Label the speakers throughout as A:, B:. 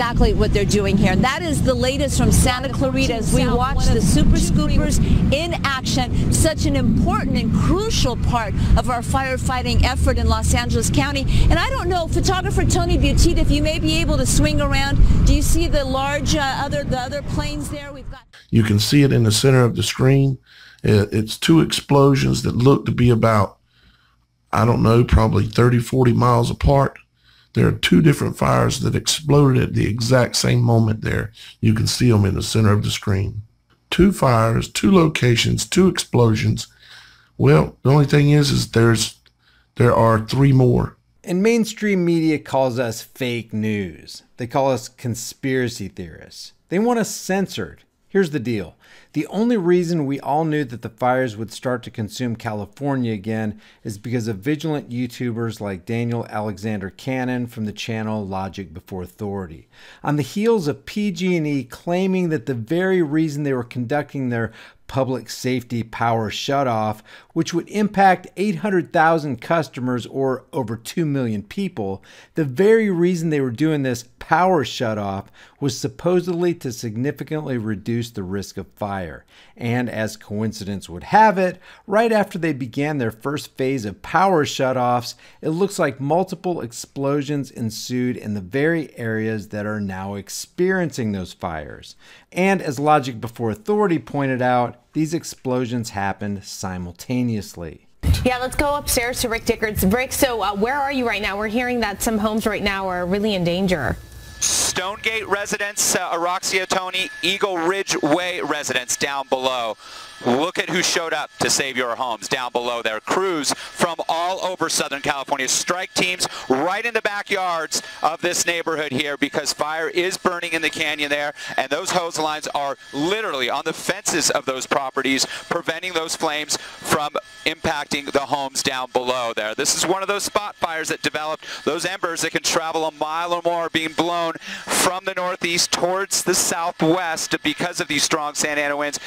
A: exactly what they're doing here. And that is the latest from Santa Clarita as we watch the super scoopers in action, such an important and crucial part of our firefighting effort in Los Angeles County. And I don't know, photographer Tony Butita, if you may be able to swing around, do you see the large the other planes there? We've got.
B: You can see it in the center of the screen. It's two explosions that look to be about, I don't know, probably 30, 40 miles apart. There are two different fires that exploded at the exact same moment there. You can see them in the center of the screen. Two fires, two locations, two explosions. Well, the only thing is there are three more.
C: And mainstream media calls us fake news. They call us conspiracy theorists. They want us censored. Here's the deal. The only reason we all knew that the fires would start to consume California again is because of vigilant YouTubers like Daniel Alexander Cannon from the channel Logic Before Authority. On the heels of PG&E claiming that the very reason they were conducting their public safety power shutoff, which would impact 800,000 customers or over 2 million people, the very reason they were doing this power shutoff was supposedly to significantly reduce the risk of fire. And as coincidence would have it, right after they began their first phase of power shutoffs, it looks like multiple explosions ensued in the very areas that are now experiencing those fires. And as Logic Before Authority pointed out, these explosions happened simultaneously.
D: Yeah, let's go upstairs to Rick Dickards. Rick, so where are you right now? We're hearing that some homes right now are really in danger.
E: Stonegate residents, Araxia, Tony, Eagle Ridge Way residents down below. Look at who showed up to save your homes down below there. Crews from all over Southern California, strike teams right in the backyards of this neighborhood here because fire is burning in the canyon there, and those hose lines are literally on the fences of those properties, preventing those flames from impacting the homes down below there. This is one of those spot fires that developed, those embers that can travel a mile or more being blown from the northeast towards the southwest because of these strong Santa Ana winds.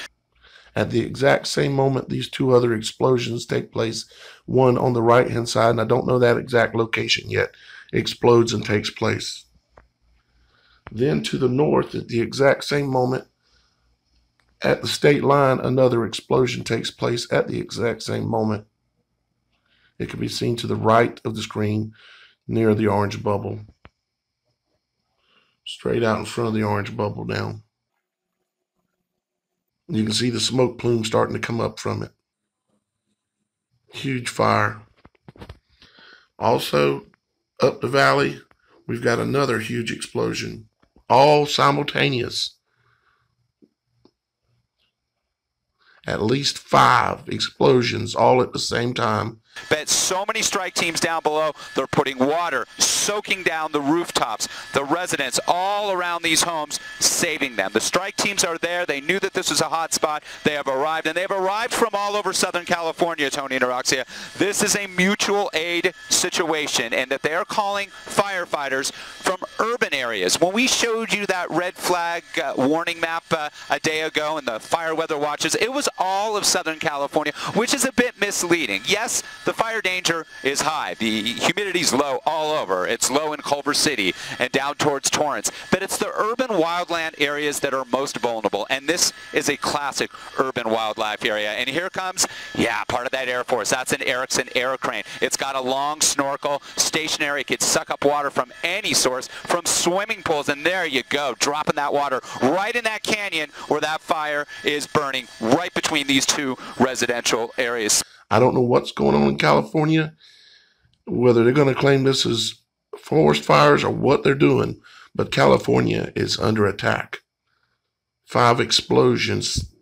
B: At the exact same moment, these two other explosions take place, one on the right-hand side, and I don't know that exact location yet, explodes and takes place. Then to the north, at the exact same moment, at the state line, another explosion takes place at the exact same moment. It can be seen to the right of the screen near the orange bubble. Straight out in front of the orange bubble now. You can see the smoke plume starting to come up from it. Huge fire. Also, up the valley, we've got another huge explosion. All simultaneous. At least 5 explosions all at the same time.
E: But so many strike teams down below, they're putting water, soaking down the rooftops, the residents all around these homes, saving them. The strike teams are there. They knew that this was a hot spot. They have arrived, and they've arrived from all over Southern California, Tony and Araxia. This is a mutual aid situation, and that they are calling firefighters from urban areas. When we showed you that red flag warning map a day ago and the fire weather watches, it was all of Southern California, which is a bit misleading. Yes, the fire danger is high. The humidity's low all over. It's low in Culver City and down towards Torrance. But it's the urban wildland areas that are most vulnerable. And this is a classic urban wildlife area. And here comes, yeah, part of that Air Force. That's an Erickson Aircrane. It's got a long snorkel, stationary. It can suck up water from any source, from swimming pools. And there you go, dropping that water right in that canyon where that fire is burning, right between these two residential areas.
B: I don't know what's going on in California, whether they're going to claim this as forest fires or what they're doing, but California is under attack. 5 explosions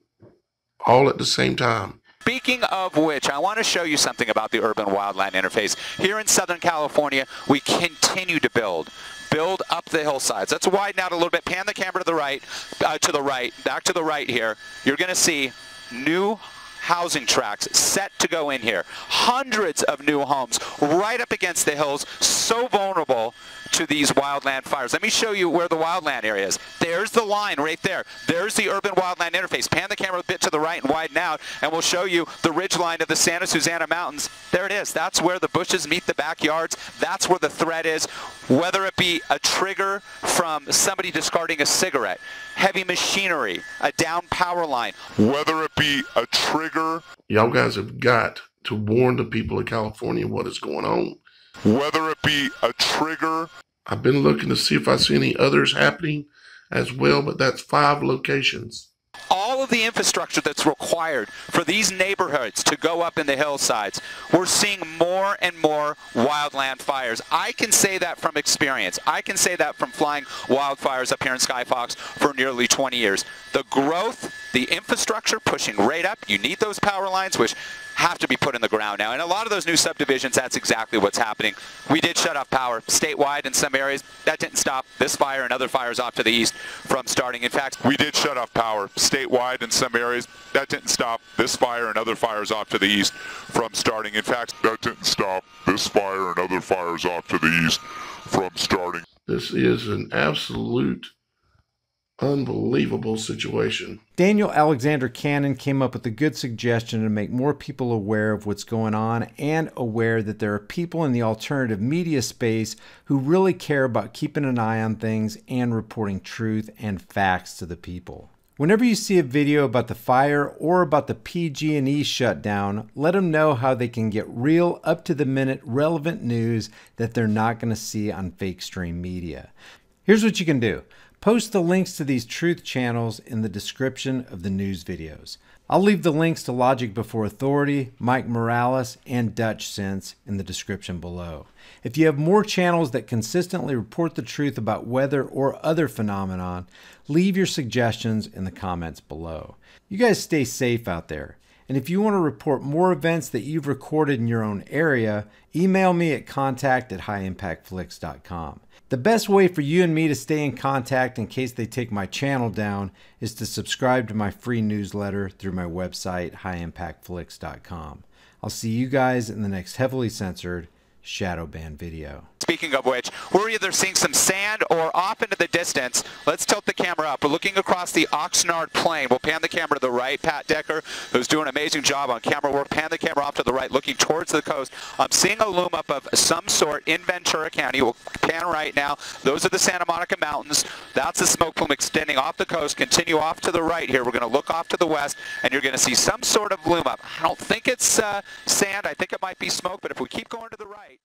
B: all at the same time.
E: Speaking of which, I want to show you something about the urban wildland interface. Here in Southern California, we continue to build up the hillsides. Let's widen out a little bit. Pan the camera to the right, back to the right here. You're going to see new housing tracts set to go in here. Hundreds of new homes right up against the hills, so vulnerable to these wildland fires. Let me show you where the wildland area is. There's the line right there. There's the urban wildland interface. Pan the camera a bit to the right and widen out, and we'll show you the ridge line of the Santa Susana Mountains. There it is. That's where the bushes meet the backyards. That's where the threat is, whether it be a trigger from somebody discarding a cigarette, heavy machinery, a down power line, whether it be a trigger.
B: Y'all guys have got to warn the people of California what is going on.
E: Whether it be a trigger.
B: I've been looking to see if I see any others happening as well, but that's 5 locations.
E: All of the infrastructure that's required for these neighborhoods to go up in the hillsides, we're seeing more and more wildland fires. I can say that from experience. I can say that from flying wildfires up here in Sky Fox for nearly 20 years. The growth, the infrastructure pushing right up, you need those power lines, which have to be put in the ground now. And a lot of those new subdivisions, that's exactly what's happening. We did shut off power statewide in some areas. That didn't stop this fire and other fires off to the east from starting. In fact, we did shut off power statewide in some areas. That didn't stop this fire and other fires off to the east from starting. In fact, that didn't stop this fire and other fires off to the east from starting.
B: This is an absolute unbelievable situation.
C: Daniel Alexander Cannon came up with a good suggestion to make more people aware of what's going on and aware that there are people in the alternative media space who really care about keeping an eye on things and reporting truth and facts to the people. Whenever you see a video about the fire or about the PG&E shutdown, let them know how they can get real, up-to-the-minute, relevant news that they're not going to see on fake stream media. Here's what you can do. Post the links to these truth channels in the description of the news videos. I'll leave the links to Logic Before Authority, Mike Morales, and Dutch Sense in the description below. If you have more channels that consistently report the truth about weather or other phenomenon, leave your suggestions in the comments below. You guys stay safe out there. And if you want to report more events that you've recorded in your own area, email me at contact@HighImpactVlogs.com. The best way for you and me to stay in contact in case they take my channel down is to subscribe to my free newsletter through my website, HighImpactVlogs.com. I'll see you guys in the next heavily censored shadow ban video.
E: Speaking of which, we're either seeing some sand or off into the distance. Let's tilt the camera up. We're looking across the Oxnard Plain. We'll pan the camera to the right. Pat Decker, who's doing an amazing job on camera work, pan the camera off to the right, looking towards the coast. I'm seeing a loom up of some sort in Ventura County. We'll pan right now. Those are the Santa Monica Mountains. That's the smoke plume extending off the coast. Continue off to the right here. We're going to look off to the west, and you're going to see some sort of loom up. I don't think it's sand. I think it might be smoke, but if we keep going to the right,